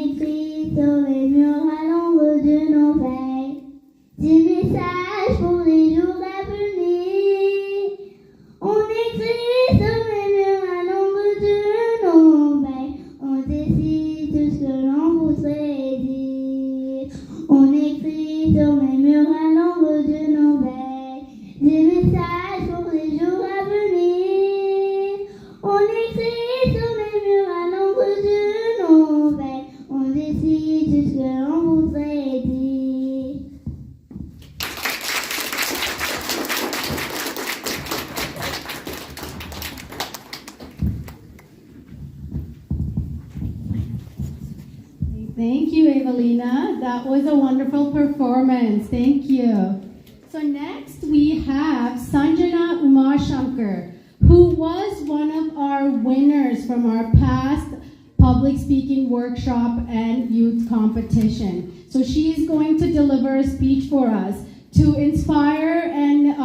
écrit sur les murs à l'ombre de nos veilles des messages pour les jours à venir. On écrit sur les murs à l'ombre de nos veilles. On décide tout ce que l'on voudrait dire. On écrit sur les murs à l'ombre de nos veilles des messages pour les jours à venir. On écrit sur les murs à l'ombre de nos veilles. On décide tout ce que l'on voudrait dire. Thank you, Evelina. That was a wonderful performance. Thank you. So next we have Sanjana Umashankar, who was one of our winners from our past public speaking workshop and youth competition. So she is going to deliver a speech for us to inspire and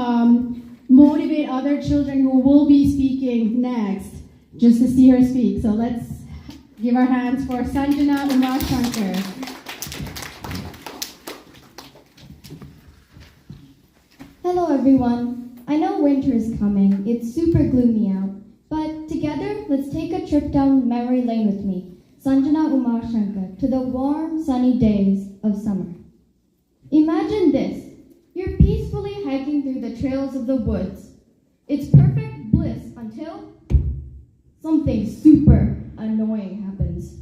motivate other children who will be speaking next, just to see her speak. So let's give our hands for Sanjana Umashankar. Hello everyone. I know winter is coming. It's super gloomy out. But together, let's take a trip down memory lane with me, Sanjana Umashankar, to the warm, sunny days of summer. Imagine this. You're peacefully hiking through the trails of the woods. It's perfect bliss until something super annoying happens.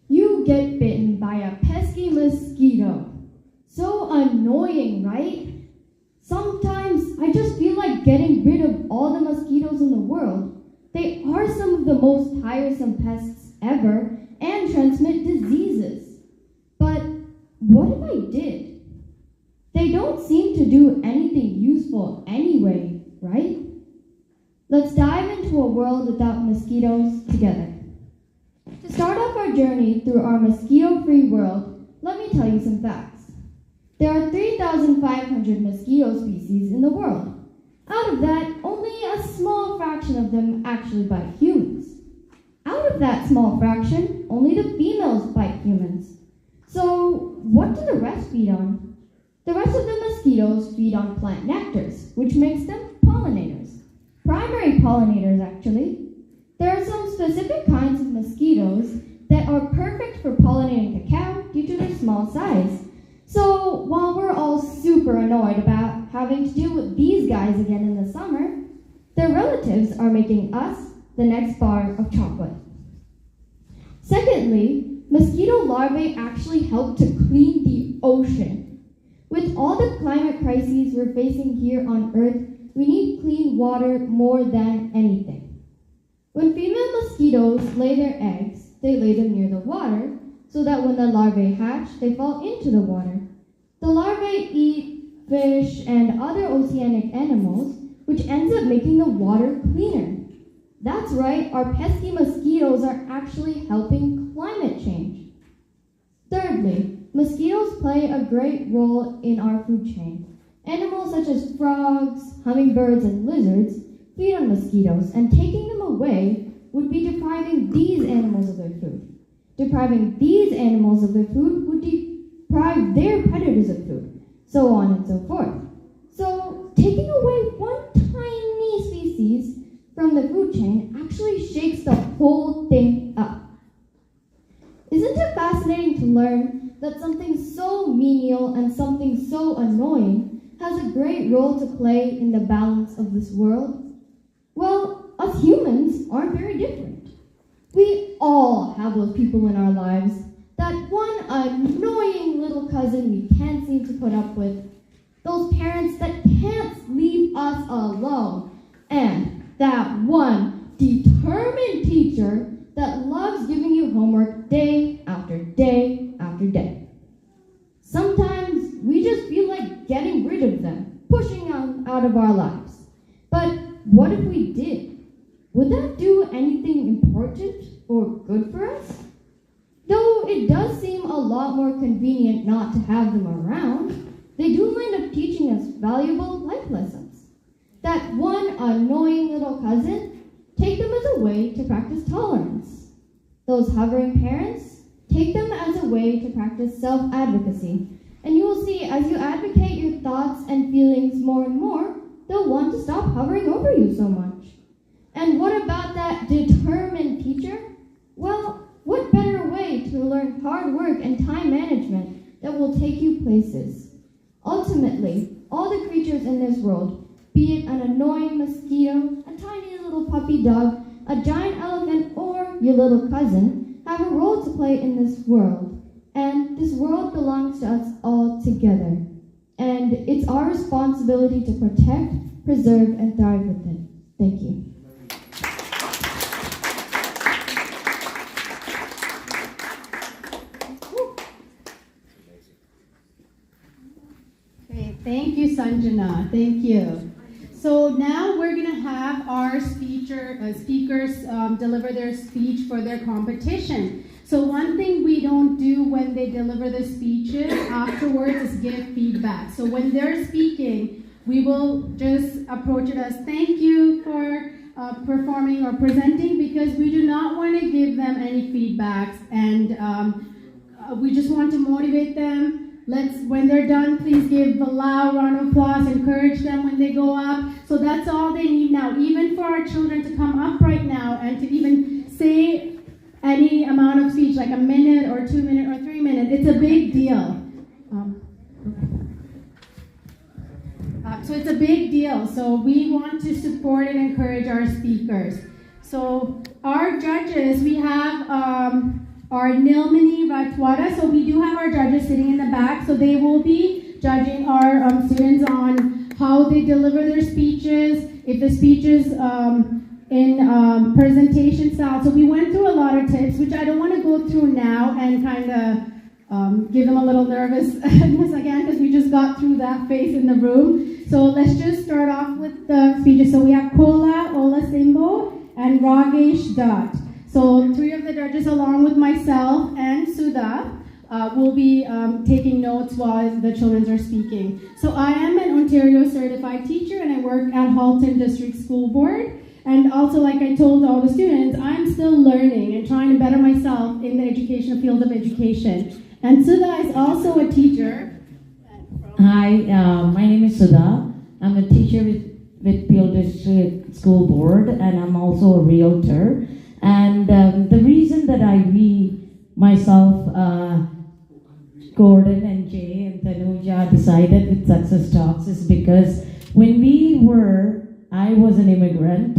You get bitten by a pesky mosquito. So annoying, right? Sometimes I just feel like getting rid of all the mosquitoes in the world. They are some of the most tiresome pests ever and transmit diseases. But what if I did? They don't seem to do anything useful anyway, right? Let's dive into a world without mosquitoes together. To start off our journey through our mosquito-free world, let me tell you some facts. There are 3,500 mosquito species in the world. Out of that, only a small fraction of them actually bite humans. Out of that small fraction, only the females bite humans. So, what do the rest feed on? The rest of the mosquitoes feed on plant nectars, which makes them pollinators. Primary pollinators, actually. There are some specific kinds of mosquitoes that are perfect for pollinating cacao due to their small size. So, while we're all super annoyed about having to deal with these guys again in the summer, their relatives are making us the next bar of chocolate. Secondly, mosquito larvae actually help to clean the ocean. With all the climate crises we're facing here on Earth, we need clean water more than anything. When female mosquitoes lay their eggs, they lay them near the water, so that when the larvae hatch, they fall into the water. The larvae eat fish and other oceanic animals, which ends up making the water cleaner. That's right, our pesky mosquitoes are actually helping climate change. Thirdly, mosquitoes play a great role in our food chain. Animals such as frogs, hummingbirds, and lizards feed on mosquitoes, and taking them away would be depriving these animals of their food. Depriving these animals of their food would deprive their predators of food, so on and so forth. So, taking away one tiny species from the food chain actually shakes the whole thing up. Isn't it fascinating to learn that something so menial and something so annoying has a great role to play in the balance of this world? Well, us humans aren't very different. We all have those people in our lives, that one annoying little cousin we can't seem to put up with, those parents that can't leave us alone, and that one determined teacher that loves giving you homework day after day after day. Sometimes we just feel like getting rid of them, pushing them out of our lives. But what if we did? Would that do anything important or good for us? Though it does seem a lot more convenient not to have them around, they do end up teaching us valuable life lessons. That one annoying little cousin, take them as a way to practice tolerance. Those hovering parents, Take them as a way to practice self-advocacy. And you will see, as you advocate your thoughts and feelings more and more, they'll want to stop hovering over you so much. And what about that determined teacher? Well, what better way to learn hard work and time management that will take you places? Ultimately, all the creatures in this world, be it an annoying mosquito, a tiny little puppy dog, a giant elephant, or your little cousin, have a role to play in this world. And this world belongs to us all together. And it's our responsibility to protect, preserve, and thrive with it. Thank you. Okay, thank you, Sanjana. Thank you. So now we're going to have our speakers deliver their speech for their competition. So one thing we don't do when they deliver the speeches afterwards is give feedback. So when they're speaking, we will just approach it as thank you for performing or presenting, because we do not want to give them any feedbacks, and we just want to motivate them. When they're done, please give a loud round of applause, encourage them when they go up. So that's all they need now, even for our children to come up right now and to even say any amount of speech, like a minute or 2 minutes or 3 minutes. It's a big deal. So it's a big deal. So we want to support and encourage our speakers. So our judges, we have our Nilmani Ratwada. So we do have our judges sitting in the back. So they will be judging our students on how they deliver their speeches, if the speeches in presentation style. So we went through a lot of tips, which I don't want to go through now and kind of give them a little nervousness again, because we just got through that phase in the room. So let's just start off with the speeches. So we have Kola Olasimbo and Ragesh Dutt. So 3 of the judges, along with myself and Sudha, will be taking notes while the children are speaking. So I am an Ontario certified teacher, and I work at Halton District School Board. And also, like I told all the students, I'm still learning and trying to better myself in the educational field of education. And Sudha is also a teacher. Hi, my name is Sudha. I'm a teacher with Peel District School Board, and I'm also a realtor. And the reason that myself, Gordon and Jay and Tanuja decided with Success Talks is because when I was an immigrant,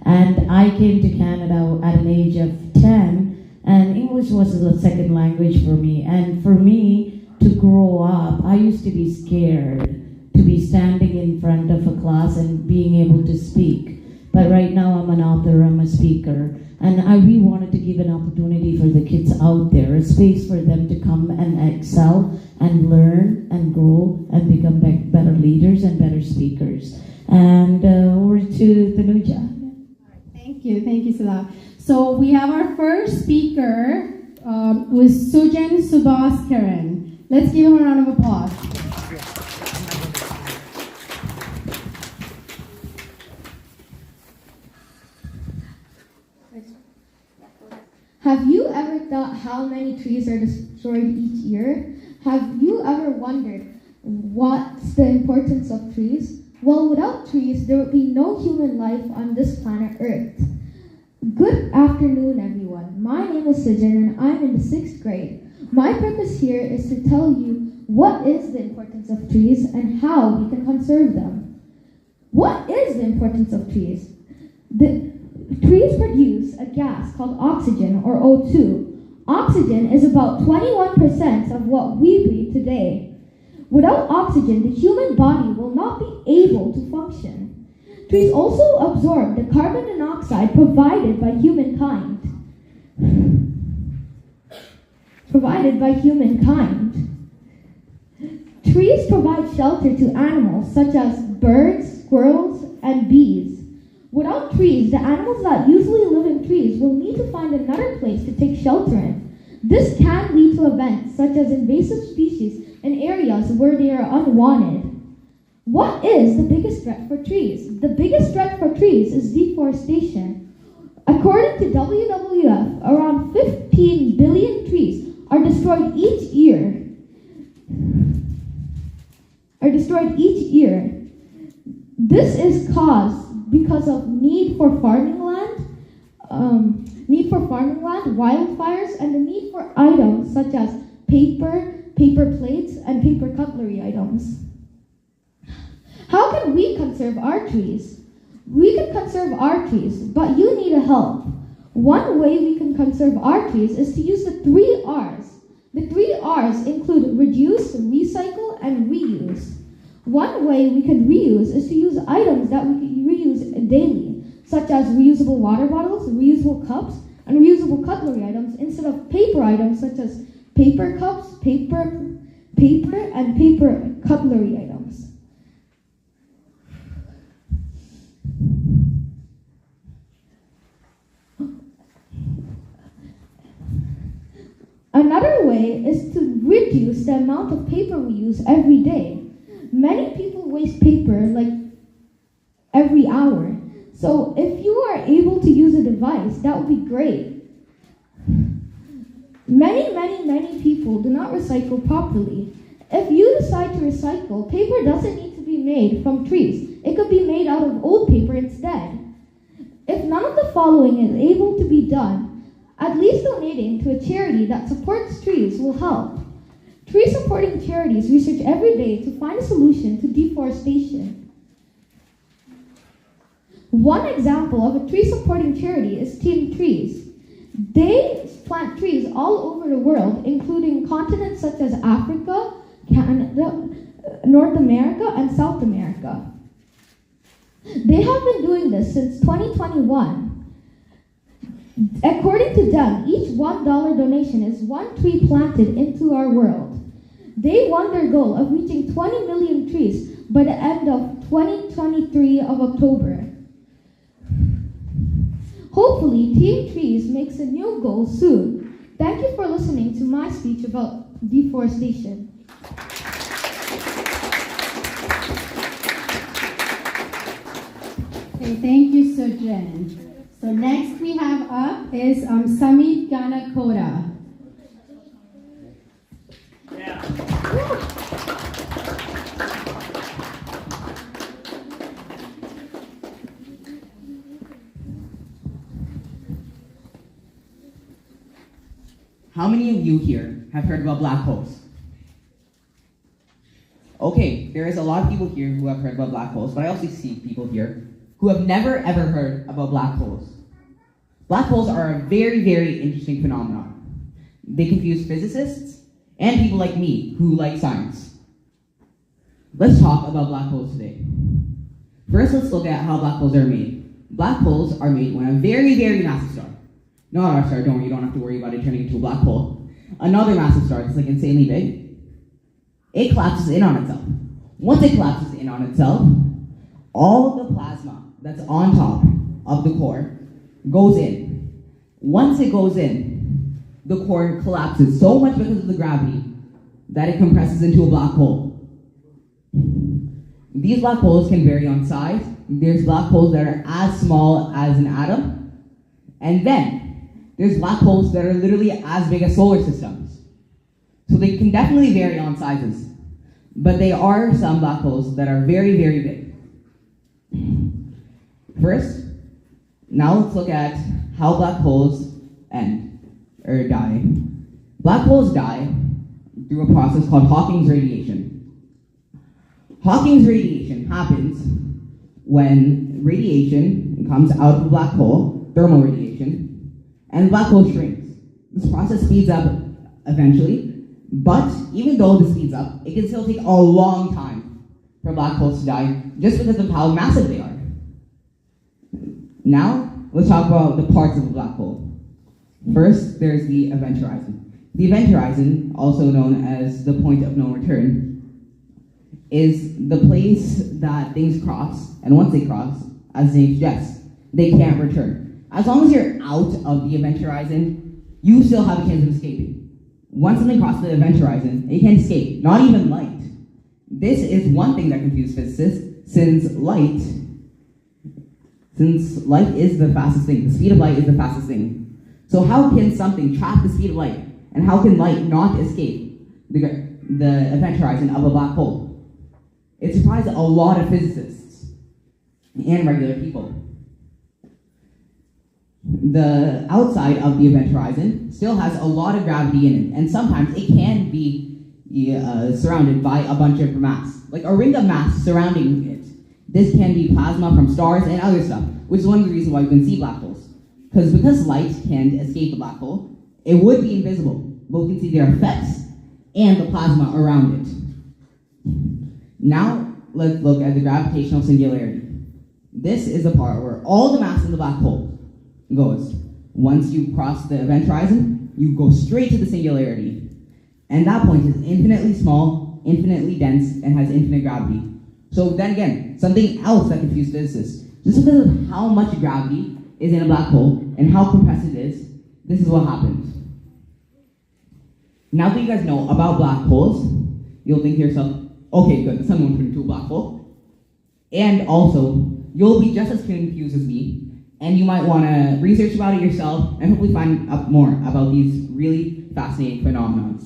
and I came to Canada at an age of 10, and English was the second language for me. And for me to grow up, I used to be scared to be standing in front of a class and being able to speak. But right now I'm an author, I'm a speaker, and we wanted to give an opportunity for the kids out there, a space for them to come and excel and learn and grow and become better leaders and better speakers. And over to Tanuja. Thank you, Sudha. So we have our first speaker, who is Sujan Subhaskaran. Let's give him a round of applause. Have you ever thought how many trees are destroyed each year? Have you ever wondered what's the importance of trees? Well, without trees, there would be no human life on this planet Earth. Good afternoon, everyone. My name is Sujan, and I'm in the 6th grade. My purpose here is to tell you what is the importance of trees and how we can conserve them. What is the importance of trees? Trees produce a gas called oxygen, or O2. Oxygen is about 21% of what we breathe today. Without oxygen, the human body will not be able to function. Trees also absorb the carbon dioxide provided by humankind. Trees provide shelter to animals such as birds, squirrels, and bees. Without trees, the animals that usually live in trees will need to find another place to take shelter in. This can lead to events such as invasive species in areas where they are unwanted. What is the biggest threat for trees? The biggest threat for trees is deforestation. According to WWF, around 15 billion trees are destroyed each year. This is caused because of need for farming land, wildfires, and the need for items such as paper plates, and paper cutlery items. How can we conserve our trees? We can conserve our trees, but you need help. One way we can conserve our trees is to use the 3 R's. The 3 R's include reduce, recycle, and reuse. One way we can reuse is to use items that we can reuse daily, such as reusable water bottles, reusable cups, and reusable cutlery items instead of paper items such as paper cups, paper, and paper cutlery items. Another way is to reduce the amount of paper we use every day. Many people waste paper like every hour. So if you are able to use a device, that would be great. Many people do not recycle properly. If you decide to recycle, paper doesn't need to be made from trees. It could be made out of old paper instead. If none of the following is able to be done, at least donating to a charity that supports trees will help. Tree supporting charities research every day to find a solution to deforestation. One example of a tree supporting charity is Team Trees. They plant trees all over the world, including continents such as Africa, Canada, North America, and South America. They have been doing this since 2021. According to them, each $1 donation is 1 tree planted into our world. They won their goal of reaching 20 million trees by the end of 2023 of October. Hopefully, Team Trees makes a new goal soon. Thank you for listening to my speech about deforestation. Okay, thank you, Sujin. So next we have up is Samit Ganakoda. How many of you here have heard about black holes? Okay, there is a lot of people here who have heard about black holes, but I also see people here who have never ever heard about black holes. Black holes are a very, very interesting phenomenon. They confuse physicists and people like me who like science. Let's talk about black holes today. First, let's look at how black holes are made. Black holes are made when a very, very massive star, not our star, don't worry, you don't have to worry about it turning into a black hole. Another massive star that's like insanely big, it collapses in on itself. Once it collapses in on itself, all of the plasma that's on top of the core goes in. Once it goes in, the core collapses so much because of the gravity that it compresses into a black hole. These black holes can vary on size. There's black holes that are as small as an atom, and then there's black holes that are literally as big as solar systems. So they can definitely vary on sizes, but there are some black holes that are very, very big. First, now let's look at how black holes end, or die. Black holes die through a process called Hawking's radiation. Hawking's radiation happens when radiation comes out of a black hole, thermal radiation, and the black hole shrinks. This process speeds up eventually, but even though this speeds up, it can still take a long time for black holes to die just because of how massive they are. Now, let's talk about the parts of a black hole. First, there's the event horizon. The event horizon, also known as the point of no return, is the place that things cross, and once they cross, as the name suggests, they can't return. As long as you're out of the event horizon, you still have a chance of escaping. Once something crosses the event horizon, it can't escape, not even light. This is one thing that confuses physicists, since light Since light is the fastest thing, the speed of light is the fastest thing. So how can something trap the speed of light? And how can light not escape the event horizon of a black hole? It surprised a lot of physicists and regular people. The outside of the event horizon still has a lot of gravity in it, and sometimes it can be surrounded by a bunch of mass, like a ring of mass surrounding it. This can be plasma from stars and other stuff, which is one of the reasons why we can see black holes. Because light can escape the black hole, it would be invisible, but we can see their effects and the plasma around it. Now, let's look at the gravitational singularity. This is the part where all the mass in the black hole goes. Once you cross the event horizon, you go straight to the singularity. And that point is infinitely small, infinitely dense, and has infinite gravity. So then again, something else that confused physicists. Just because of how much gravity is in a black hole and how compressed it is, this is what happens. Now that you guys know about black holes, you'll think to yourself, okay, good, the sun won't turn into a black hole. And also, you'll be just as confused as me, and you might want to research about it yourself and hopefully find out more about these really fascinating phenomena.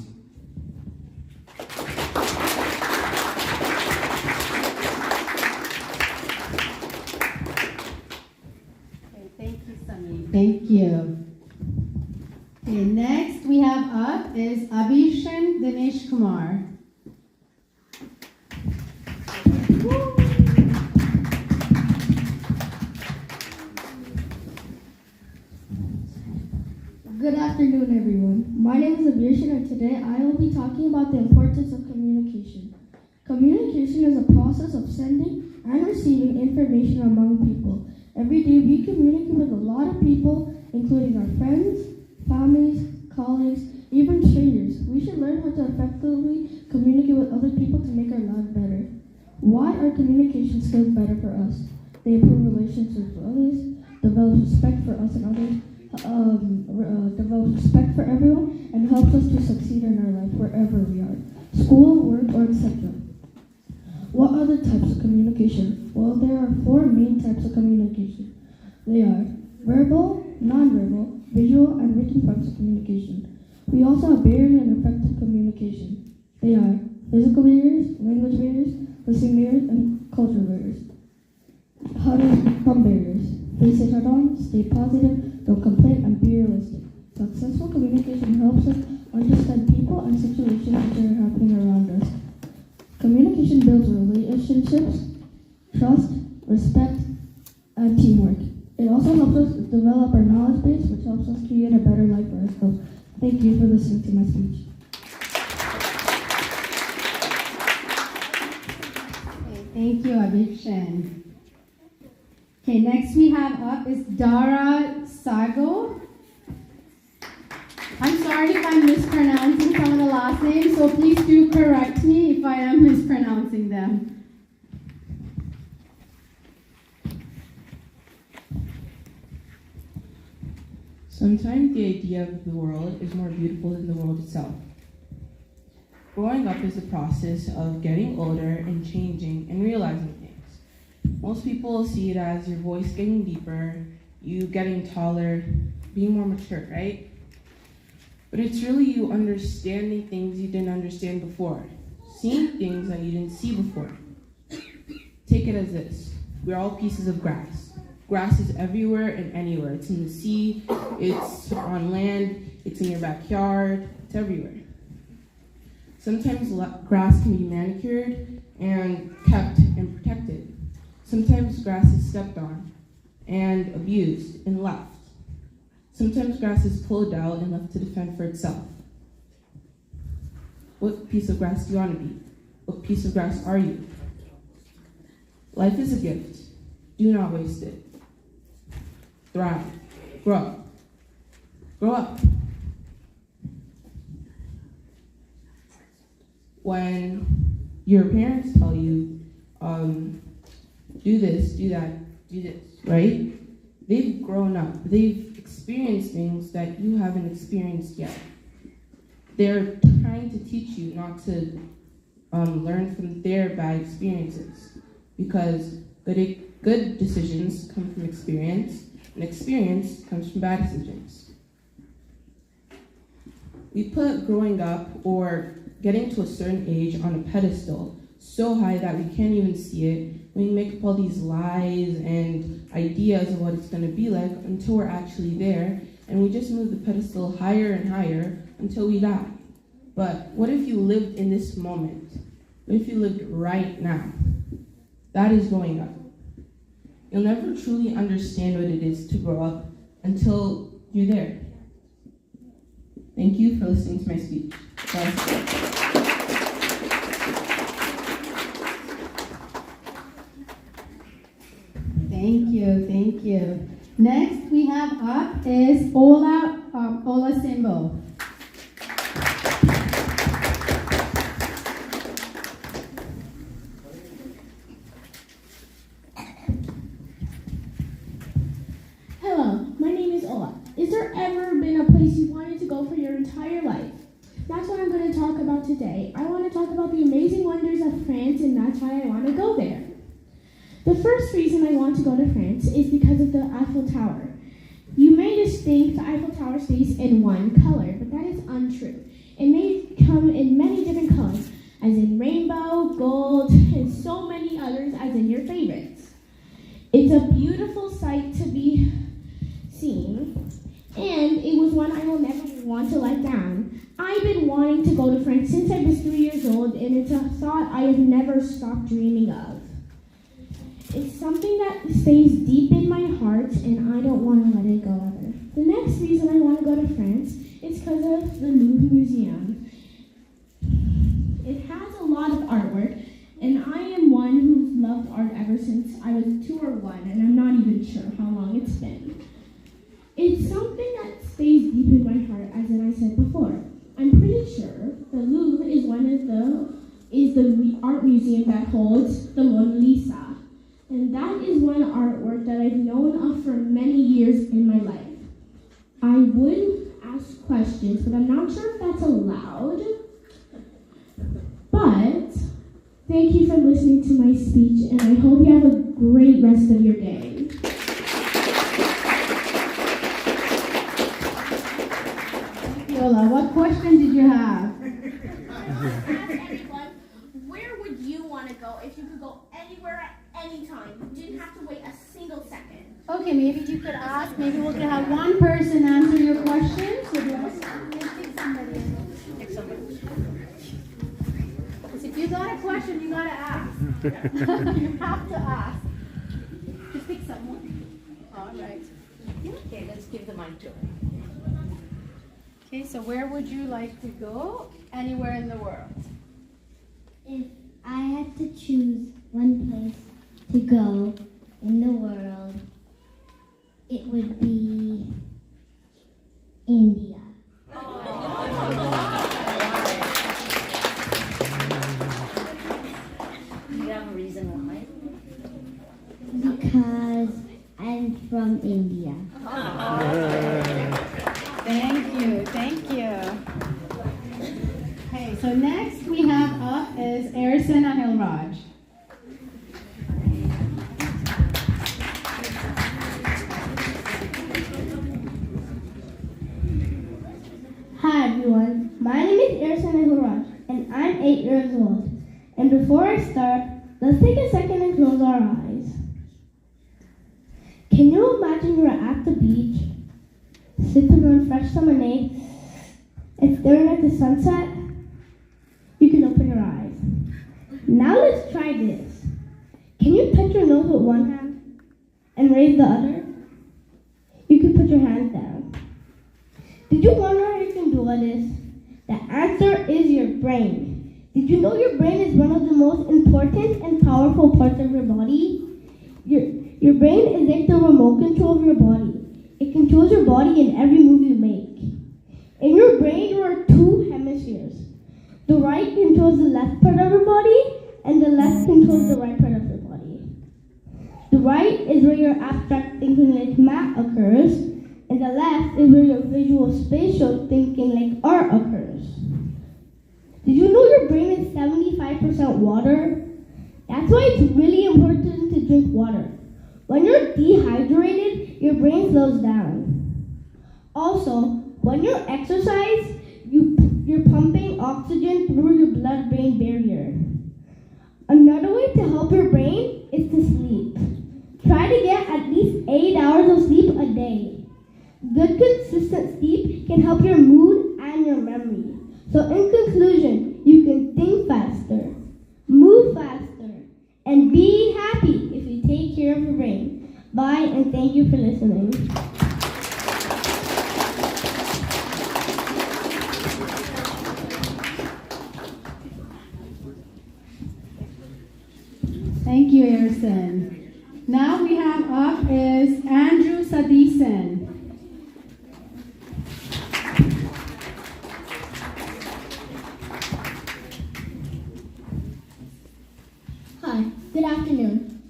Thank you, Sunny. Thank you. Okay, next we have up is Abhishan Dinesh Kumar. Good afternoon, everyone. My name is Abhishan, and today I will be talking about the importance of communication. Communication is a process of sending and receiving information among people. Every day we communicate with a lot of people, including our friends, families, colleagues, even strangers. We should learn how to effectively communicate with other people to make our lives better. Why are communication skills better for us? They improve relationships with others, develop respect for us and others, develop respect for everyone, and helps us to succeed in our life wherever we are, school, work, or etc. What are the types of communication? Well, there are 4 main types of communication. They are verbal, nonverbal, visual, and written forms of communication. We also have barriers and effective communication. They are physical barriers, language barriers, listening barriers, and cultural barriers. How to overcome barriers? Face it head on, stay positive, don't complain, and be realistic. Successful communication helps us understand people and situations that are happening around us. Communication builds relationships, trust, respect, and teamwork. It also helps us develop our knowledge base, which helps us create a better life for ourselves. Thank you for listening to my speech. Okay, thank you, Abhishan. Okay, next we have up is Dara Sago. I'm sorry if I'm mispronouncing some of the last names, so please do correct me if I am mispronouncing them. Sometimes the idea of the world is more beautiful than the world itself. Growing up is a process of getting older and changing and realizing things. Most people see it as your voice getting deeper, you getting taller, being more mature, right? But it's really you understanding things you didn't understand before, seeing things that you didn't see before. Take it as this: we're all pieces of grass. Grass is everywhere and anywhere. It's in the sea, it's on land, it's in your backyard, it's everywhere. Sometimes grass can be manicured and kept and protected. Sometimes grass is stepped on and abused and left. Sometimes grass is pulled out and left to defend for itself. What piece of grass do you want to be? What piece of grass are you? Life is a gift. Do not waste it. Thrive. Grow up. Grow up. When your parents tell you, do this, do that, do this, right? They've grown up. They've experienced things that you haven't experienced yet. They're trying to teach you not to learn from their bad experiences, because good Good decisions come from experience, and experience comes from bad decisions. We put growing up or getting to a certain age on a pedestal so high that we can't even see it. We make up all these lies and ideas of what it's going to be like until we're actually there, and we just move the pedestal higher and higher until we die. But what if you lived in this moment? What if you lived right now? That is growing up. You'll never truly understand what it is to grow up until you're there. Thank you for listening to my speech. Bye. Thank you, thank you. Next we have up is Ola Simbo. Hello, my name is Ola. Is there ever been a place you wanted to go for your entire life? That's what I'm going to talk about today. I want to talk about the amazing wonders of France, and that's why I want to go there. The first reason I want to go to France is because of the Eiffel Tower. You may just think the Eiffel Tower stays in one color, but that is untrue. It may come in many different colors, as in rainbow, gold, and so many others as in your favorites. It's a beautiful sight to be seen, and it was one I will never want to let down. I've been wanting to go to France since I was 3 years old, and it's a thought I have never stopped dreaming of. It's something that stays deep in my heart, and I don't want to let it go ever. The next reason I want to go to France is because of the Louvre Museum. It has a lot of artwork, and I am one who's loved art ever since I was 2 or 1, and I'm not even sure how long it's been. It's something that stays deep in my heart, as I said before. I'm pretty sure the Louvre is the art museum that holds the Mona Lisa. And that is one artwork that I've known of for many years in my life. I would ask questions, but I'm not sure if that's allowed. But thank you for listening to my speech, and I hope you have a great rest of your day. Yola, what question did you have? Ask everyone, where would you want to go if you could go anywhere at any time? You didn't have to wait a single second. Okay, maybe you could ask, maybe we could have one person answer your questions. Would you ask? Because if you got a question, you gotta ask. You have to ask. Just pick someone. All right. Okay, let's give the mic to her. Okay, so where would you like to go? Anywhere in the world. If I had to choose one place to go in the world, it would be India. Do you have a reason why? Because I'm from India. Thank you, thank you. Okay, so next we have up is Erison Ahilraj. Hi everyone, my name is Erison Ahilraj, and I'm 8 years old. And before I start, let's take a second and close our eyes. Can you imagine you're at the beach, sipping on fresh lemonade, and staring at the sunset? You can open your eyes. Now let's try this. Can you touch your nose with one hand and raise the other? You can put your hands down. Did you wonder how you can do all this? The answer is your brain. Did you know your brain is one of the most important and powerful parts of your body? Your brain is like the remote control of your body. It controls your body in every move you make. In your brain, there are 2 hemispheres. The right controls the left part of your body, and the left controls the right part of your body. The right is where your abstract thinking like math occurs, and the left is where your visual spatial thinking like art occurs. Did you know your brain is 75% water? That's why it's really important to drink water. When you're dehydrated, your brain slows down. Also, when you exercise, you're pumping oxygen through your blood-brain barrier. Another way to help your brain is to sleep. Try to get at least 8 hours of sleep a day. Good consistent sleep can help your mood and your memory. So in conclusion, you can think faster, move faster, and be happy if you take care of your brain. Bye, and thank you for listening. Thank you, Harrison. Now we have up is Andrew Sadison. Hi, good afternoon.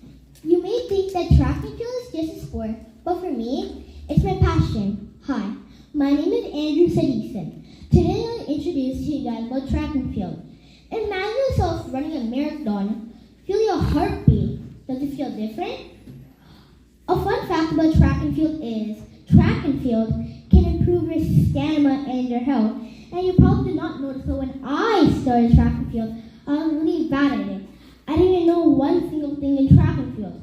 You may think that track and field is just a sport, but for me, it's my passion. Hi, my name is Andrew Sadison. Today I'll introduce to you guys about track and field. Imagine yourself running a marathon. Feel your heartbeat. Does it feel different? A fun fact about track and field is track and field can improve your stamina and your health. And you probably did not notice, but when I started track and field, I was really bad at it. I didn't know one single thing in track and field.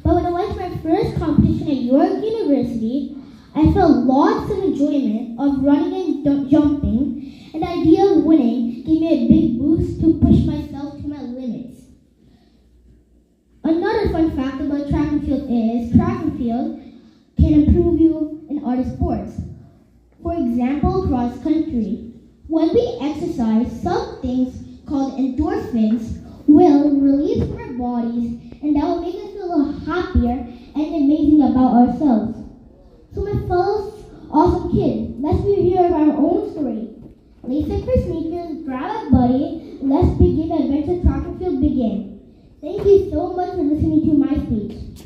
But when I went to my first competition at York University, I felt lots of enjoyment of running and jumping, and the idea of winning gave me a big boost to push myself to my limits. Another fun fact about track and field is track and field can improve you in other sports. For example, cross country. When we exercise, some things called endorphins will release from our bodies, and that will make us feel a little happier and amazing about ourselves. So my fellow awesome kids, let's hear our own story. Lace up your sneakers, grab a buddy, let's begin the adventure track and field begin. Thank you so much for listening to my speech.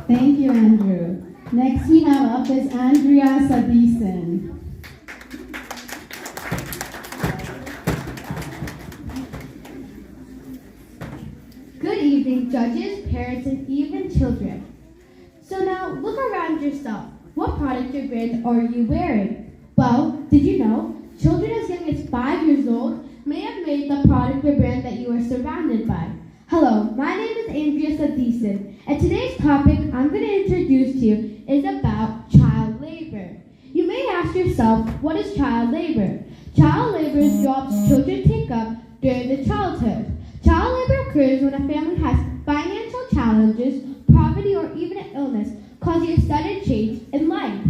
Thank you, Andrew. Next we have up is Andrea Sadison. Good evening, judges, parents, and even children. So now, look around yourself. What product or brand are you wearing? Well, did you know, children as young as 5 years old may have made the product or brand that you are surrounded by. Hello, my name is Andrea Sadison, and today's topic I'm going to introduce to you is about child labor. You may ask yourself, what is child labor? Child labor is jobs children take up during their childhood. Child labor occurs when a family has financial challenges, poverty, or even an illness causing a sudden change in life.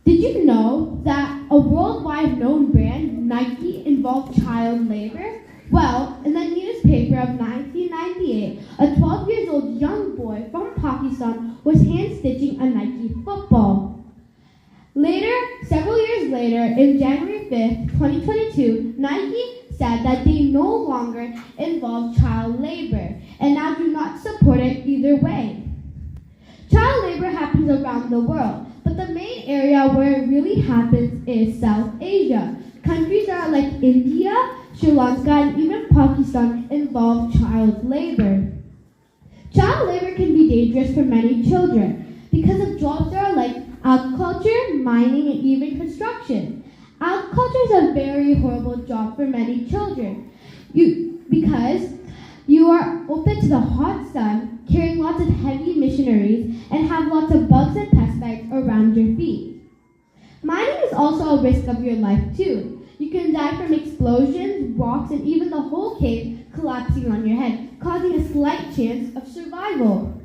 Did you know that a worldwide known brand, Nike, involved child labor? Well, in the newspaper of 1998, a 12-year-old young boy from Pakistan was hand-stitching a Nike football. Later, several years later, in January 5th, 2022, Nike said that they no longer involve child labor and now do not support it either way. Child labor happens around the world, but the main area where it really happens is South Asia. Countries that are like India, Sri Lanka, and even Pakistan involve child labor. Child labor can be dangerous for many children because of jobs that are like agriculture, mining, and even construction. Agriculture is a very horrible job for many children because you are open to the hot sun, carrying lots of heavy machineries, and have lots of bugs and pesticides around your feet. Mining is also a risk of your life too. You can die from explosions, rocks, and even the whole cave collapsing on your head, causing a slight chance of survival.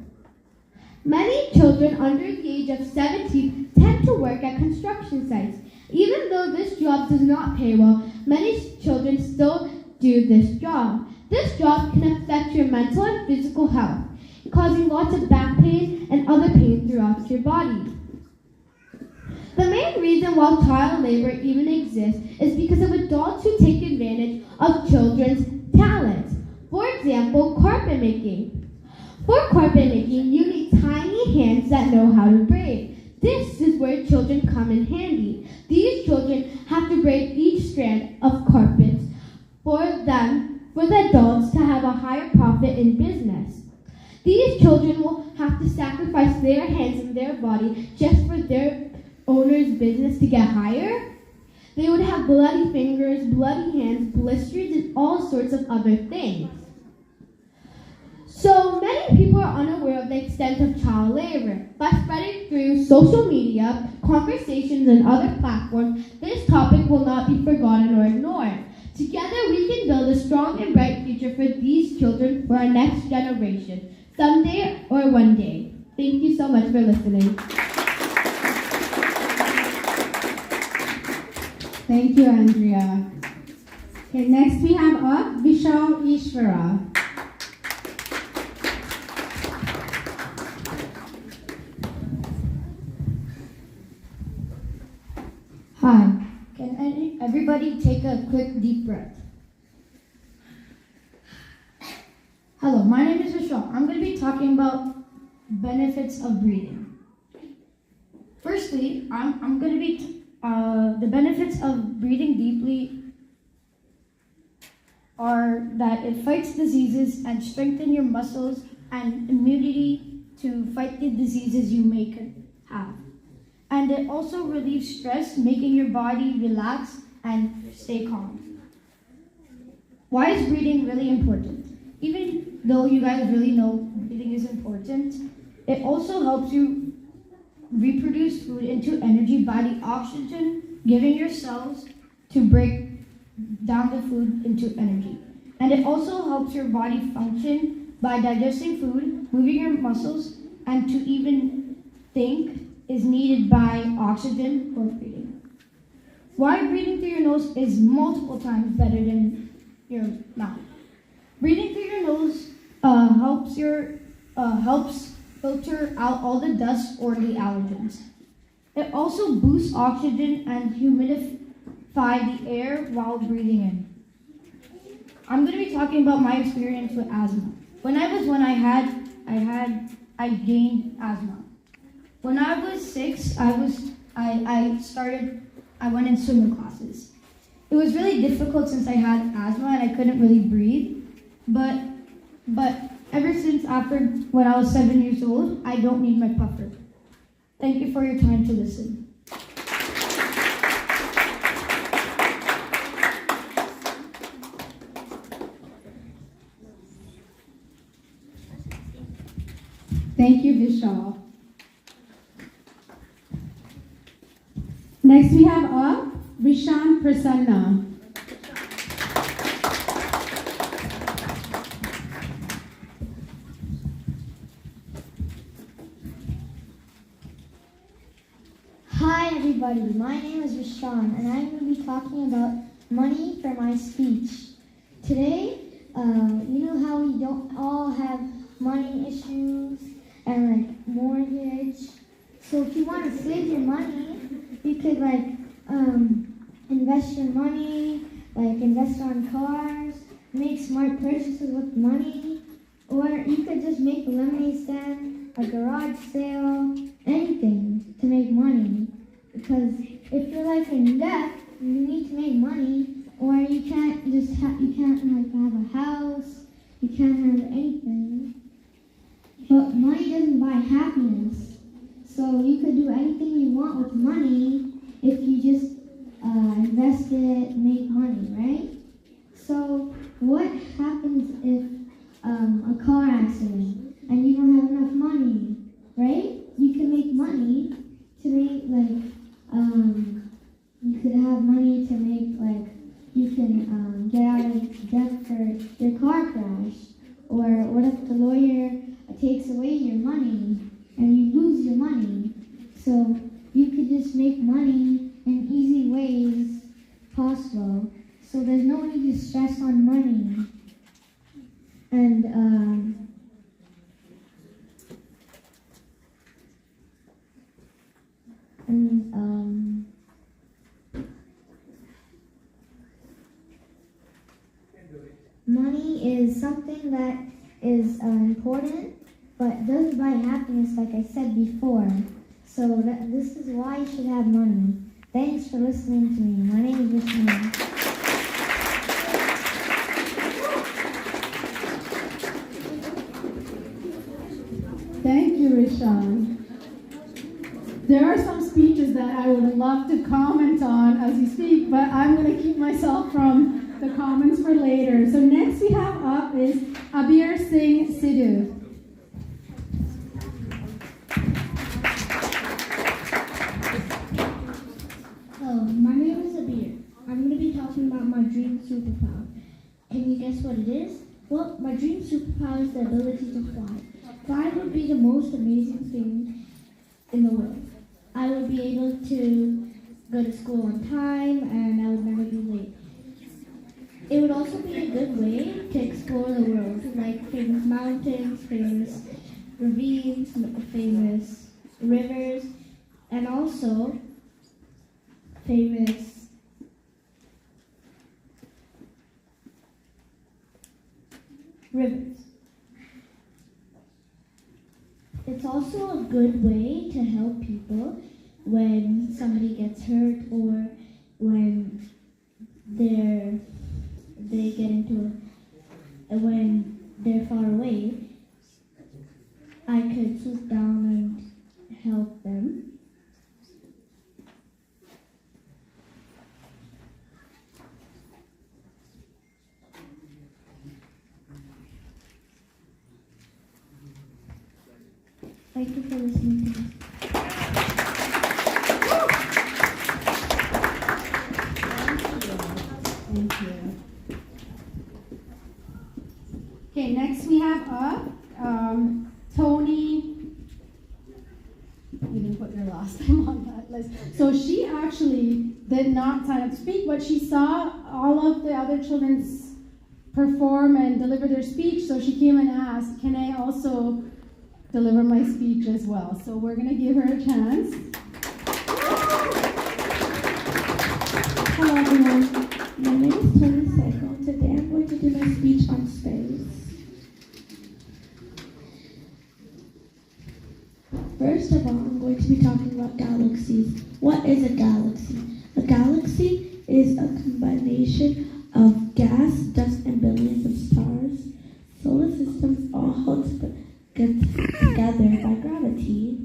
Many children under the age of 17 tend to work at construction sites. Even though this job does not pay well, many children still do this job. This job can affect your mental and physical health, causing lots of back pain and other pain throughout your body. The main reason why child labor even exists is because of adults who take advantage of children's talents. For example, carpet making. For carpet making, you need tiny hands that know how to braid. This is where children come in handy. These children have to braid each strand of carpet for them children will have to sacrifice their hands and their body just for their owner's business to get higher? They would have bloody fingers, bloody hands, blisters, and all sorts of other things. So many people are unaware of the extent of child labor. By spreading through social media, conversations, and other platforms, this topic will not be forgotten or ignored. Together, we can build a strong and bright future for these children, for our next generation, someday or one day. Thank you so much for listening. Thank you, Andrea. Okay, next we have up Vishal Ishvara. Hi. Can everybody take a quick deep breath? Hello, my name is Vishal. I'm going to be talking about benefits of breathing. Firstly, I'm going to be the benefits of breathing deeply are that it fights diseases and strengthens your muscles and immunity to fight the diseases you may have. And it also relieves stress, making your body relax and stay calm. Why is breathing really important? Even though you guys really know breathing is important, it also helps you reproduce food into energy by the oxygen giving your cells to break down the food into energy. And it also helps your body function by digesting food, moving your muscles, and to even think is needed by oxygen for breathing. Why breathing through your nose is multiple times better than your mouth. Breathing through your nose helps filter out all the dust or the allergens. It also boosts oxygen and humidify the air while breathing in. I'm going to be talking about my experience with asthma. When I was one, I gained asthma. When I was 6, I went in swimming classes. It was really difficult since I had asthma and I couldn't really breathe. But ever since when I was 7 years old, I don't need my puffer. Thank you for your time to listen. Thank you, Vishal. Next we have up Vishan Prasanna. Hi everybody, my name is Vishan and I'm going to be talking about money for my speech. Today, you know how we don't all have money issues and like mortgage. So if you want to save your money, you could invest your money, invest on cars, make smart purchases with money, or you could just make a lemonade stand, a garage sale, anything to make money. Because if you're in debt, you need to make money, or you can't have a house, you can't have anything. But money doesn't buy happiness. So you could do anything you want with money if you just invest it, make money, right? So what happens if a car accident and you don't have enough money, right? You can make money to make you could have money to make you can get out of debt for your car crash. Or what if the lawyer takes away your money and you lose your money? So you could just make money in easy ways possible. So there's no need to stress on money. And money is something that is important, but doesn't buy happiness, like I said before. So this is why you should have money. Thanks for listening to me. My name is Vishnu. Congratulations. There are some speeches that I would love to comment on as you speak, but I'm going to keep myself from the comments for later. So next we have up is Abir Singh Sidhu. Hello, my name is Abir. I'm going to be talking about my dream superpower. Can you guess what it is? Well, my dream superpower is the ability to fly. Flying would be the most amazing thing in the world. I would be able to go to school on time and I would never be late. It would also be a good way to explore the world, like famous mountains, famous ravines, famous rivers, and also famous rivers. It's also a good way to help people when somebody gets hurt or when when they're far away. I could swoop down and help them. Thank you for listening to me. Thank you. Okay, next we have up Tony. You didn't put your last name on that list. So she actually did not sign up to speak, but she saw all of the other children perform and deliver their speech, so she came and asked, can I also deliver my speech as well? So we're going to give her a chance. Hello everyone, my name is Tony Seiko. Today I'm going to do my speech on space. First of all, I'm going to be talking about galaxies. What is a galaxy? A galaxy is a combination of gas, dust, and billions of stars. Solar systems all hold together by gravity.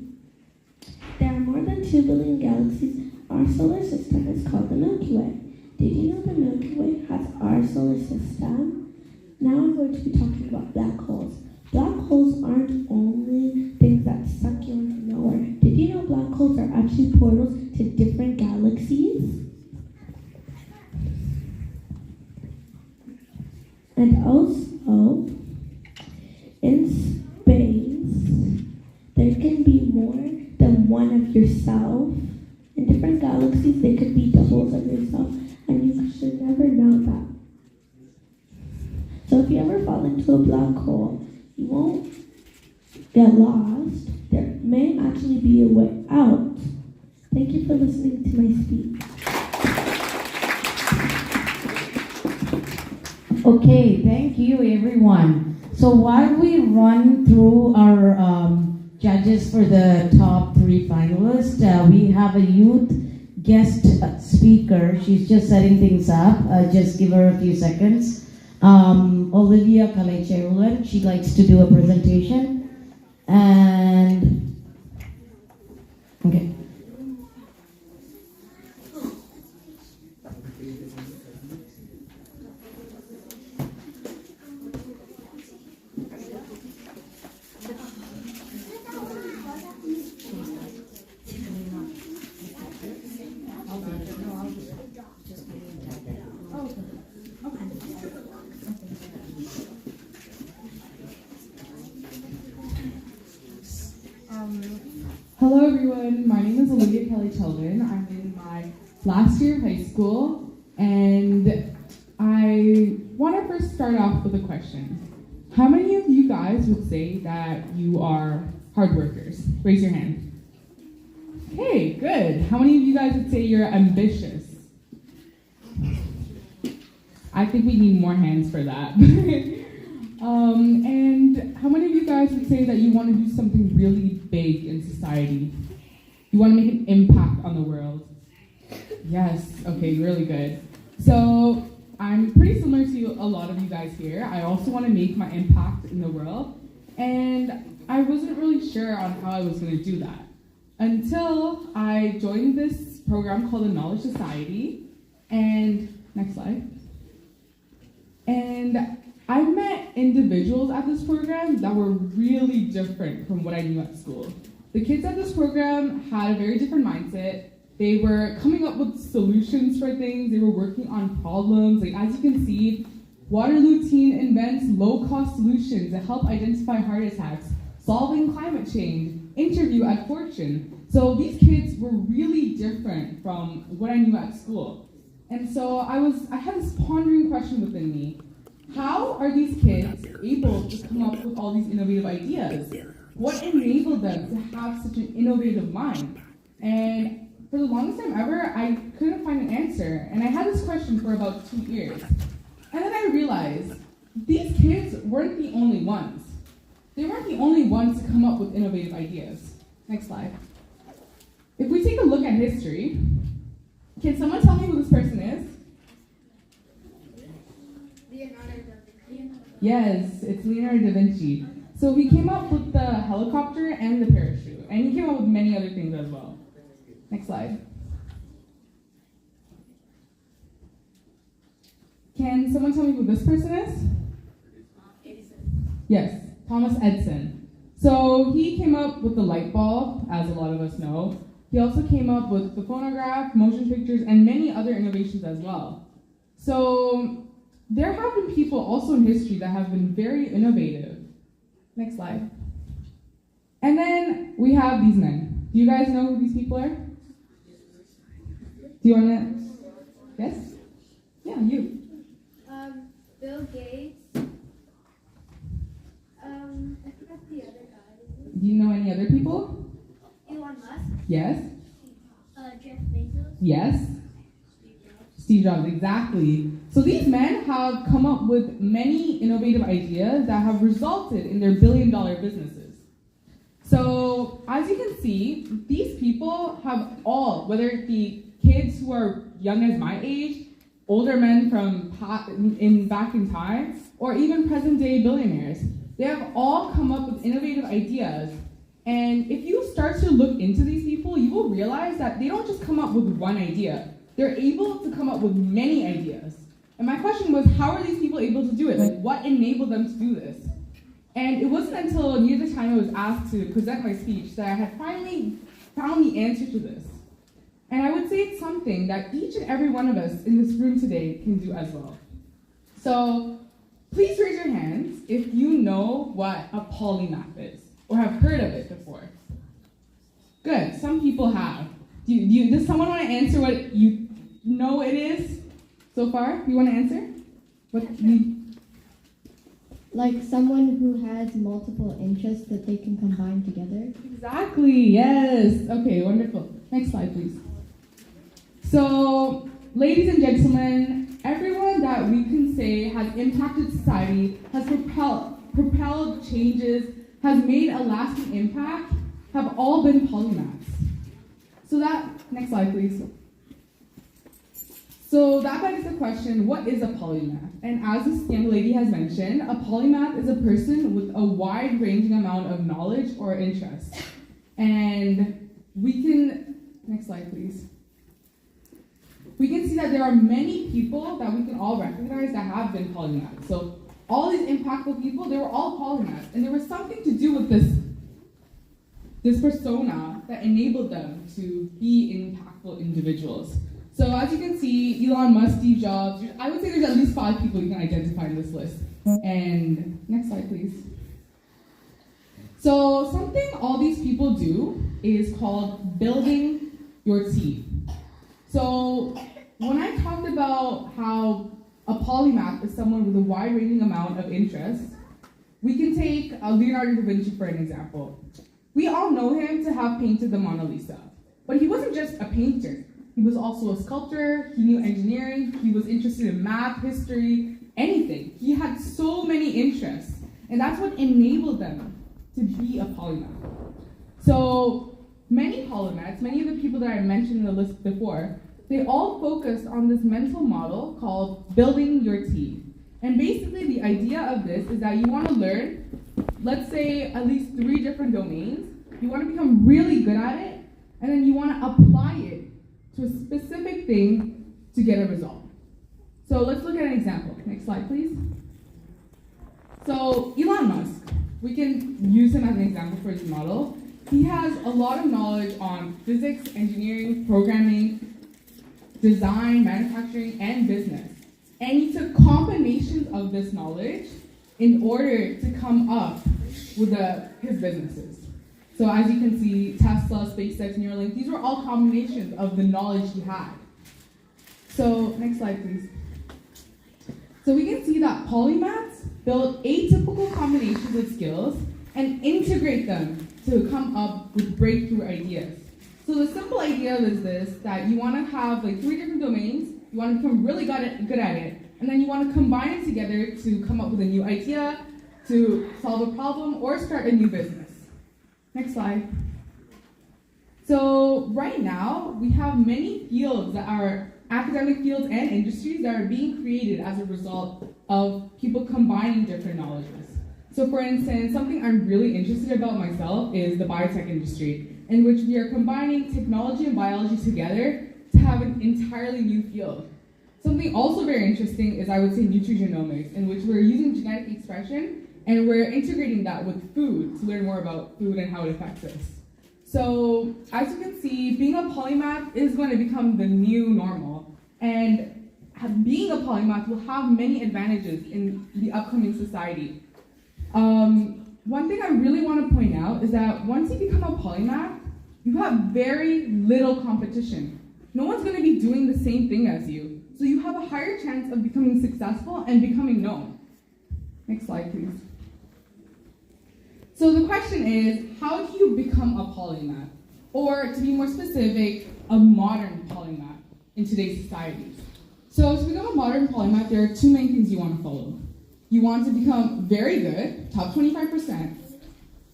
There are more than 2 billion galaxies. Our solar system is called the Milky Way. Did you know the Milky Way has our solar system? Now I'm going to be talking about black holes. Black holes aren't only things that suck you into nowhere. Did you know black holes are actually portals to different galaxies? And also, in space, there can be more than one of yourself. In different galaxies, they could be doubles of yourself, and you should never know that. So if you ever fall into a black hole, you won't get lost. There may actually be a way out. Thank you for listening to my speech. Okay, thank you everyone. So while we run through our judges for the top 3 finalists, we have a youth guest speaker. She's just setting things up. Just give her a few seconds. Olivia Kalecherulan, she likes to do a presentation. And, okay. Hello everyone, my name is Olivia Kelly Children. I'm in my last year of high school, and I want to first start off with a question. How many of you guys would say that you are hard workers? Raise your hand. Okay, good. How many of you guys would say you're ambitious? I think we need more hands for that. And how many of you guys would say that you want to do something really big in society? You want to make an impact on the world? Yes, okay, really good. So I'm pretty similar to a lot of you guys here. I also want to make my impact in the world. And I wasn't really sure on how I was going to do that until I joined this program called the Knowledge Society. And next slide. And I met individuals at this program that were really different from what I knew at school. The kids at this program had a very different mindset. They were coming up with solutions for things. They were working on problems. Like, as you can see, Waterloo teen invents low-cost solutions that help identify heart attacks, solving climate change, interview at Fortune. So these kids were really different from what I knew at school. And so I had this pondering question within me. How are these kids able to come up with all these innovative ideas? What enabled them to have such an innovative mind? And for the longest time ever, I couldn't find an answer. And I had this question for about 2 years. And then I realized these kids weren't the only ones. They weren't the only ones to come up with innovative ideas. Next slide. If we take a look at history, can someone tell me who this person is? Yes, it's Leonardo da Vinci. So he came up with the helicopter and the parachute, and he came up with many other things as well. Next slide. Can someone tell me who this person is? Edison. Yes, Thomas Edison. So he came up with the light bulb, as a lot of us know. He also came up with the phonograph, motion pictures, and many other innovations as well. So there have been people also in history that have been very innovative. Next slide. And then we have these men. Do you guys know who these people are? Do you want to? Yes? Yeah, you. Bill Gates. I forgot the other guy. Do you know any other people? Elon Musk. Yes. Jeff Bezos. Yes. Steve Jobs, exactly. So these men have come up with many innovative ideas that have resulted in their billion-dollar businesses. So as you can see, these people have all, whether it be kids who are young as my age, older men from back in time, or even present-day billionaires, they have all come up with innovative ideas. And if you start to look into these people, you will realize that they don't just come up with one idea. They're able to come up with many ideas. And my question was, how are these people able to do it? Like, what enabled them to do this? And it wasn't until near the time I was asked to present my speech that I had finally found the answer to this. And I would say it's something that each and every one of us in this room today can do as well. So please raise your hands if you know what a polymath is or have heard of it before. Good, some people have. Does someone want to answer what you know it is so far? You want to answer? Like someone who has multiple interests that they can combine together? Exactly, yes. Okay, wonderful. Next slide, please. So, ladies and gentlemen, everyone that we can say has impacted society, has propelled changes, has made a lasting impact, have all been polymaths. So next slide, please. So that begs the question, what is a polymath? And as this young lady has mentioned, a polymath is a person with a wide-ranging amount of knowledge or interest. And next slide, please. We can see that there are many people that we can all recognize that have been polymaths. So all these impactful people, they were all polymaths. And there was something to do with this persona that enabled them to be impactful individuals. So as you can see, Elon Musk, Steve Jobs, I would say there's at least 5 people you can identify in this list. And next slide, please. So something all these people do is called building your team. So when I talked about how a polymath is someone with a wide-ranging amount of interests, we can take Leonardo da Vinci for an example. We all know him to have painted the Mona Lisa, but he wasn't just a painter. He was also a sculptor, he knew engineering, he was interested in math, history, anything. He had so many interests, and that's what enabled them to be a polymath. So many polymaths, many of the people that I mentioned in the list before, they all focused on this mental model called building your team. And basically the idea of this is that you want to learn let's say, at least 3 different domains. You want to become really good at it, and then you want to apply it to a specific thing to get a result. So let's look at an example. Next slide, please. So Elon Musk, we can use him as an example for this model. He has a lot of knowledge on physics, engineering, programming, design, manufacturing, and business. And he took combinations of this knowledge in order to come up with his businesses. So as you can see, Tesla, SpaceX, Neuralink, these were all combinations of the knowledge he had. So next slide, please. So we can see that polymaths build atypical combinations of skills and integrate them to come up with breakthrough ideas. So the simple idea is this, that you want to have like 3 different domains, you want to become really good at it, and then you want to combine it together to come up with a new idea, to solve a problem, or start a new business. Next slide. So right now, we have many fields that are academic fields and industries that are being created as a result of people combining different knowledges. So for instance, something I'm really interested about myself is the biotech industry, in which we are combining technology and biology together to have an entirely new field. Something also very interesting is, I would say, nutrigenomics, in which we're using genetic expression and we're integrating that with food to learn more about food and how it affects us. So as you can see, being a polymath is going to become the new normal, and being a polymath will have many advantages in the upcoming society. One thing I really want to point out is that once you become a polymath, you have very little competition. No one's going to be doing the same thing as you, so you have a higher chance of becoming successful and becoming known. Next slide, please. So the question is, how do you become a polymath? Or, to be more specific, a modern polymath in today's society. So to become a modern polymath, there are 2 main things you want to follow. You want to become very good, top 25%,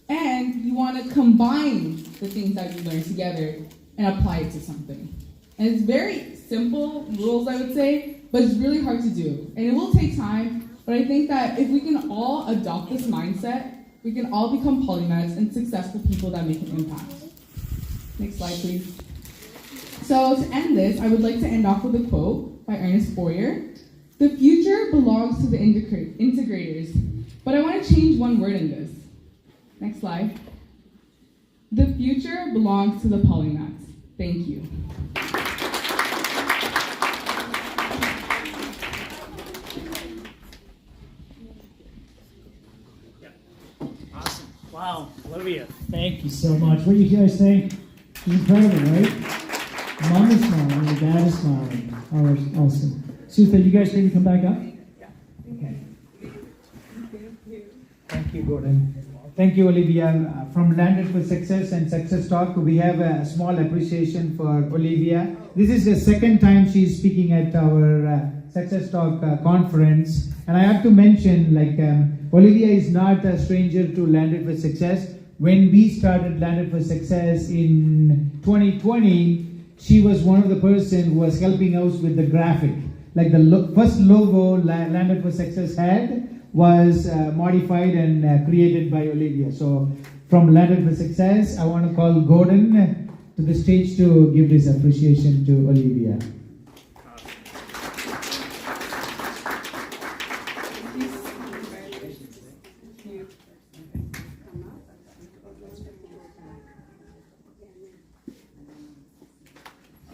and you want to combine the things that you learn together and apply it to something. And it's very simple rules, I would say, but it's really hard to do. And it will take time, but I think that if we can all adopt this mindset, we can all become polymaths and successful people that make an impact. Next slide, please. So to end this, I would like to end off with a quote by Ernest Boyer. The future belongs to the integrators, but I want to change one word in this. Next slide. The future belongs to the polymaths. Thank you. Awesome. Wow, Olivia, thank you so much. What you guys think? It's incredible, right? Mom is smiling, your dad is smiling. Oh, awesome. Sutha, you guys ready to come back up? Yeah. Okay. Thank you, Gordon. Thank you, Olivia. From Landed for Success and Success Talk, we have a small appreciation for Olivia. This is the second time she's speaking at our Success Talk conference. And I have to mention, Olivia is not a stranger to Landed for Success. When we started Landed for Success in 2020, she was one of the person who was helping us with the graphic. Like the first logo Landed for Success had was modified and created by Olivia. So from Landed for Success, I want to call Gordon to the stage to give this appreciation to Olivia.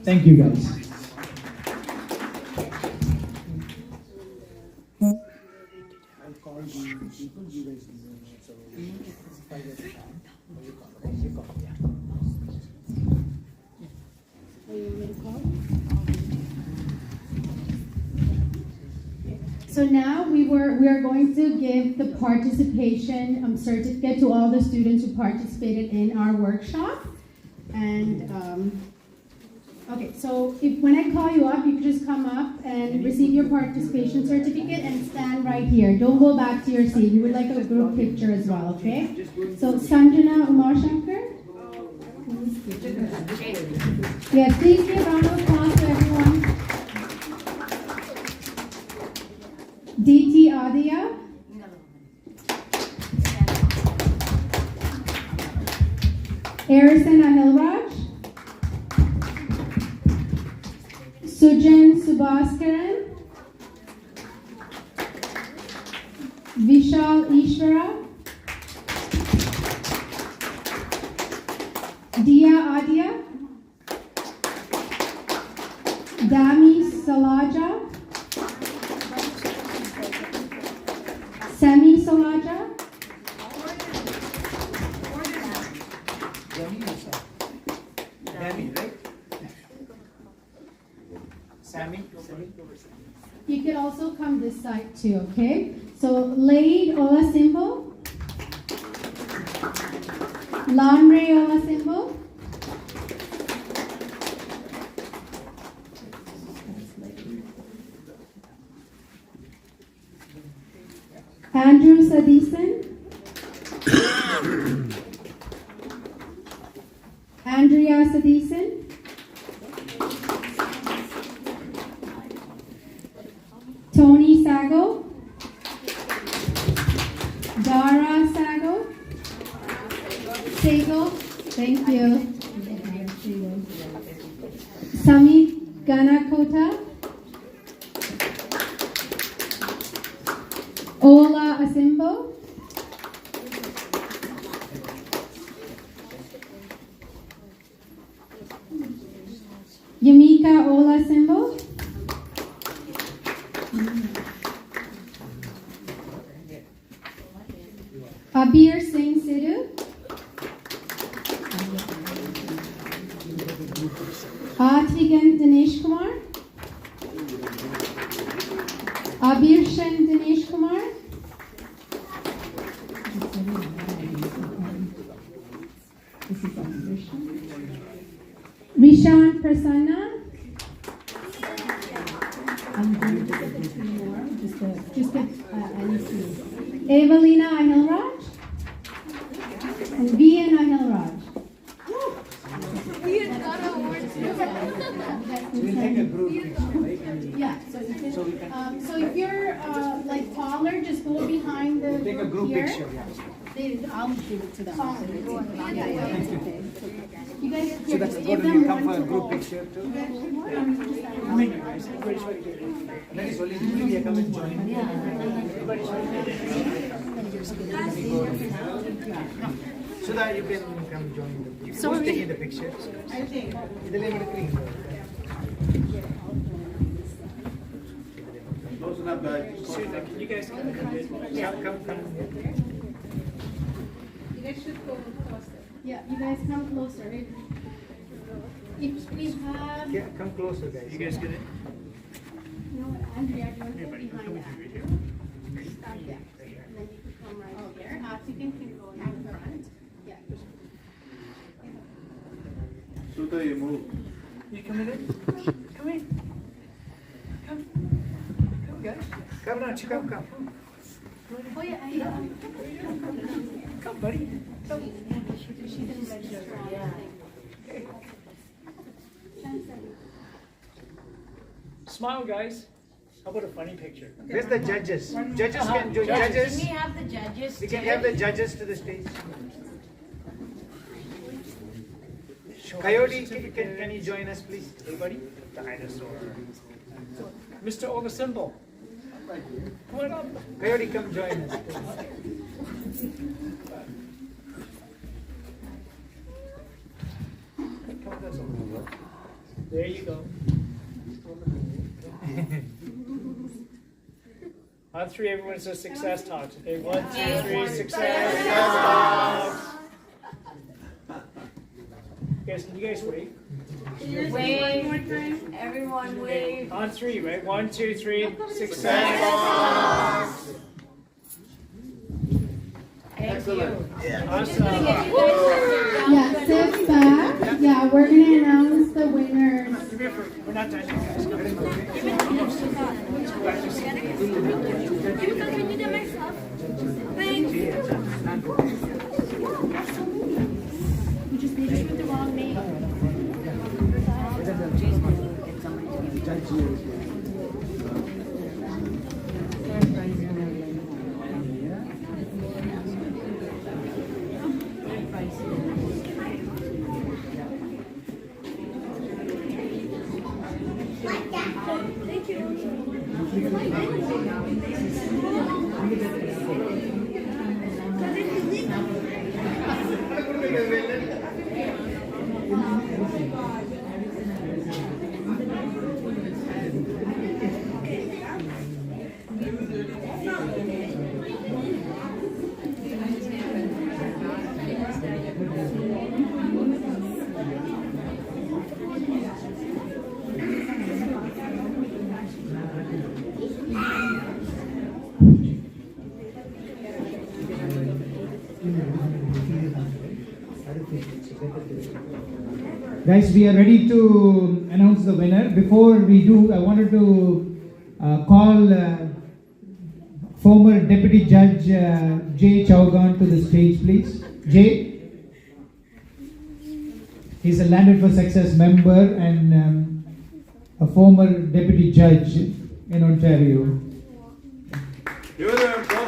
Thank you, guys. So now we are going to give the participation certificate to all the students who participated in our workshop. And okay, so when I call you up, you can just come up and receive your participation certificate and stand right here. Don't go back to your seat. We would like a group picture as well, okay? So Sanjana Umashankar. Yes, please give a round of applause to everyone. DT Adia. Harrison Ahilraj, Sujan Subhaskaran, Vishal Ishvara, Dia Adia, Dami Salaja, Semi Salaja, Sammy? you could also come this side too, okay? So Laid Olasimbo, Lamre Olasimbo, Andrew Sadison, Andrea Sadison, Tony Sago, Dara Sago, Sago, thank you. Samit Ganakota, Ola Asimbo, Yamika Ola Simbo, Abir Singh Sidhu, Atigan Dinesh Kumar, Abir Shen Dinesh Kumar, Rishan Prasanna, Evelina Ahilraj, and Vian Ahilraj. We'll take a group picture, right? Yeah, so if you're like taller, just go behind the Take a group here. picture, yeah. I'll give it to them. Yeah, it's okay. You guys, So here, that's just good, give and you them come one for a to group hold. picture too. You guys want one? And that is only Olivia come and join. So that you can come join them. You can taking the picture. ഇതിലെ എടുക്കുകയും You guys come. Yeah, you guys come closer. If we have, Yeah, come closer, guys. You guys get it? you know what, Andrea, do you want to go behind that? Yeah, and then you can come right here. Atikan can go in the front. Yeah. Sudha, you move. You come in. Come in. Come. Come, guys. Come now, come. Oh yeah, Come, buddy. Come. Smile, guys. How about a funny picture? Where's the judges? Judges can join. Judges. Can we have the judges? We can have the judges to the stage. Coyote, can you join us, please? Everybody? Dinosaur. Mr. Olasimbo. Come on up. Coyote, come join us. Please. There you go. On three, everyone says success talks. Okay, 1, 2, 3, success talks. Guys, can you guys wave? Wave. Everyone wave. On three, right? 1, 2, 3, success talks. Excellent. Awesome. yeah, sit back. Yeah, we're gonna announce the winners. We're not done yet, guys. Guys, we are ready to announce the winner. Before we do, I wanted to call former Deputy Judge Jay Chaugan to the stage, please. Jay? He's a Landed for Success member and a former Deputy Judge in Ontario. Give it up, bro.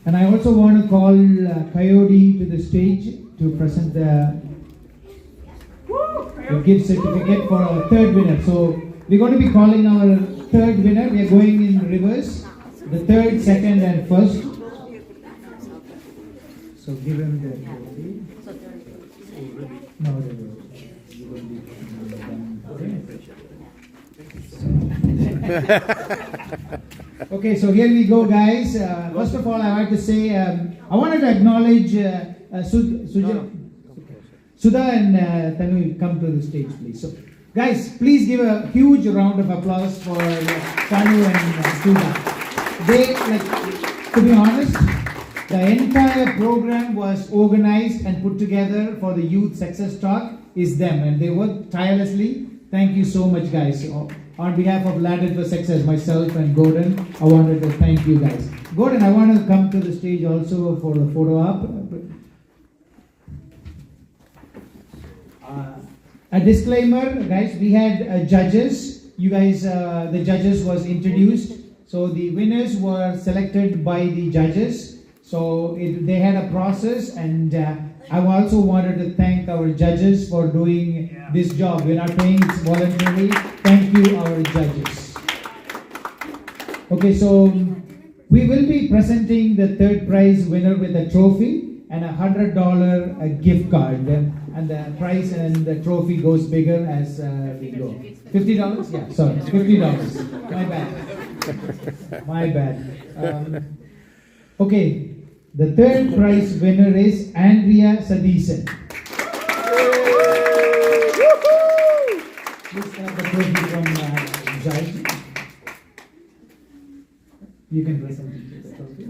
And I also want to call Coyote to the stage to present the gift certificate for our third winner. So we're going to be calling our third winner. We are going in reverse. The third, second, and first. So give him the trophy. No, okay, so here we go, guys. First of all, I want to say I wanted to acknowledge Sudha and Tanu. Come to the stage, please. So, guys, please give a huge round of applause for Tanu and Sudha. They, to be honest, the entire program was organized and put together for the Youth Success Talk is them, and they worked tirelessly. Thank you so much, guys. On behalf of Landed for Success, myself and Gordon, I wanted to thank you guys. Gordon, I want to come to the stage also for the photo op. A disclaimer, guys, we had judges. You guys, the judges was introduced. So the winners were selected by the judges. So they had a process, and I also wanted to thank our judges for doing this job. We're not paying, it's voluntary. Thank you, our judges. Okay, so we will be presenting the third prize winner with a trophy and a $100 gift card. And the prize and the trophy goes bigger as we go. $50? Yeah, sorry, $50. My bad. My bad. Okay, the third prize winner is Andrea Sadisen. Please have the trophy from Jai. You can present it to the trophy.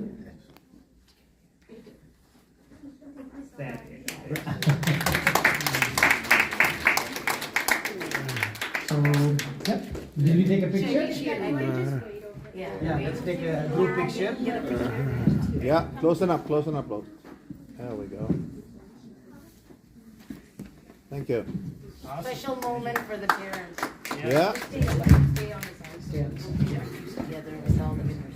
So, yeah. Did we take a picture? Yeah, let's take a group picture. Yeah, close enough, close enough, close. There we go. Thank you. Special moment for the parents. Yeah. Stay on the side. Stay on the side. Together with all the winners.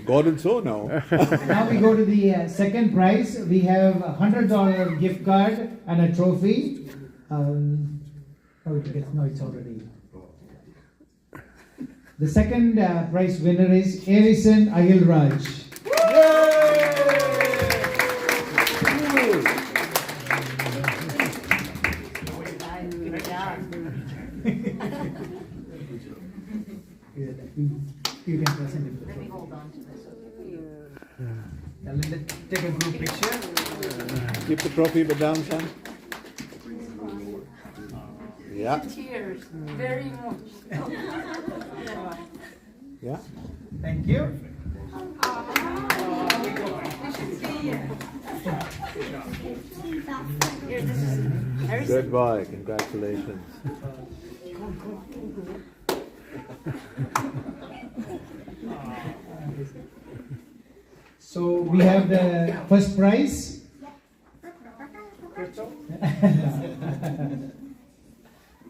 Gordon so now. Now we go to the second prize. We have a $100 gift card and a trophy. It's already. The second prize winner is Erison Agilraj. You can present it. Let me hold on to this. Let's take a group picture. Keep the trophy but down, son. Yeah. Cheers. Very much. Yeah. Thank you. Here, this is Good boy. Congratulations. So we have the first prize.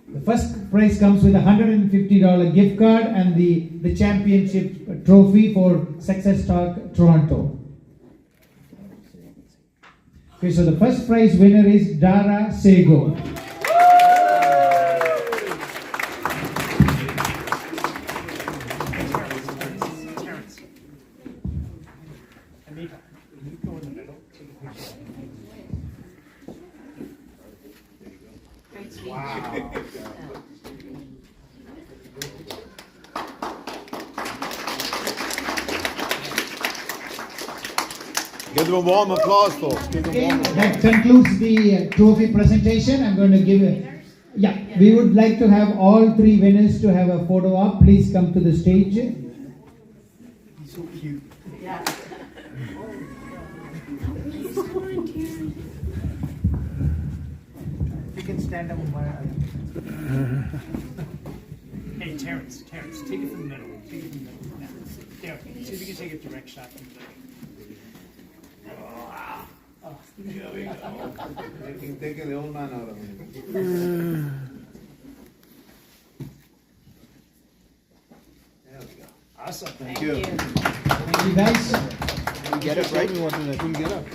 The first prize comes with a $150 gift card and the championship trophy for Success Talk Toronto. Okay, so the first prize winner is Dara Sego. Give them a warm applause, folks. Give them a warm applause. That concludes the trophy presentation. I'm going to give it. Yeah, we would like to have all three winners to have a photo op. Please come to the stage. He's so cute. You can stand up. Hey, Terrence, take it from the middle. Take it from the middle. Yeah. There, see if you can take a direct shot from the middle. There we go. Taking the old man out of me. There we go. Awesome. Thank you. Thank you, guys. Did we get it right? We couldn't get up.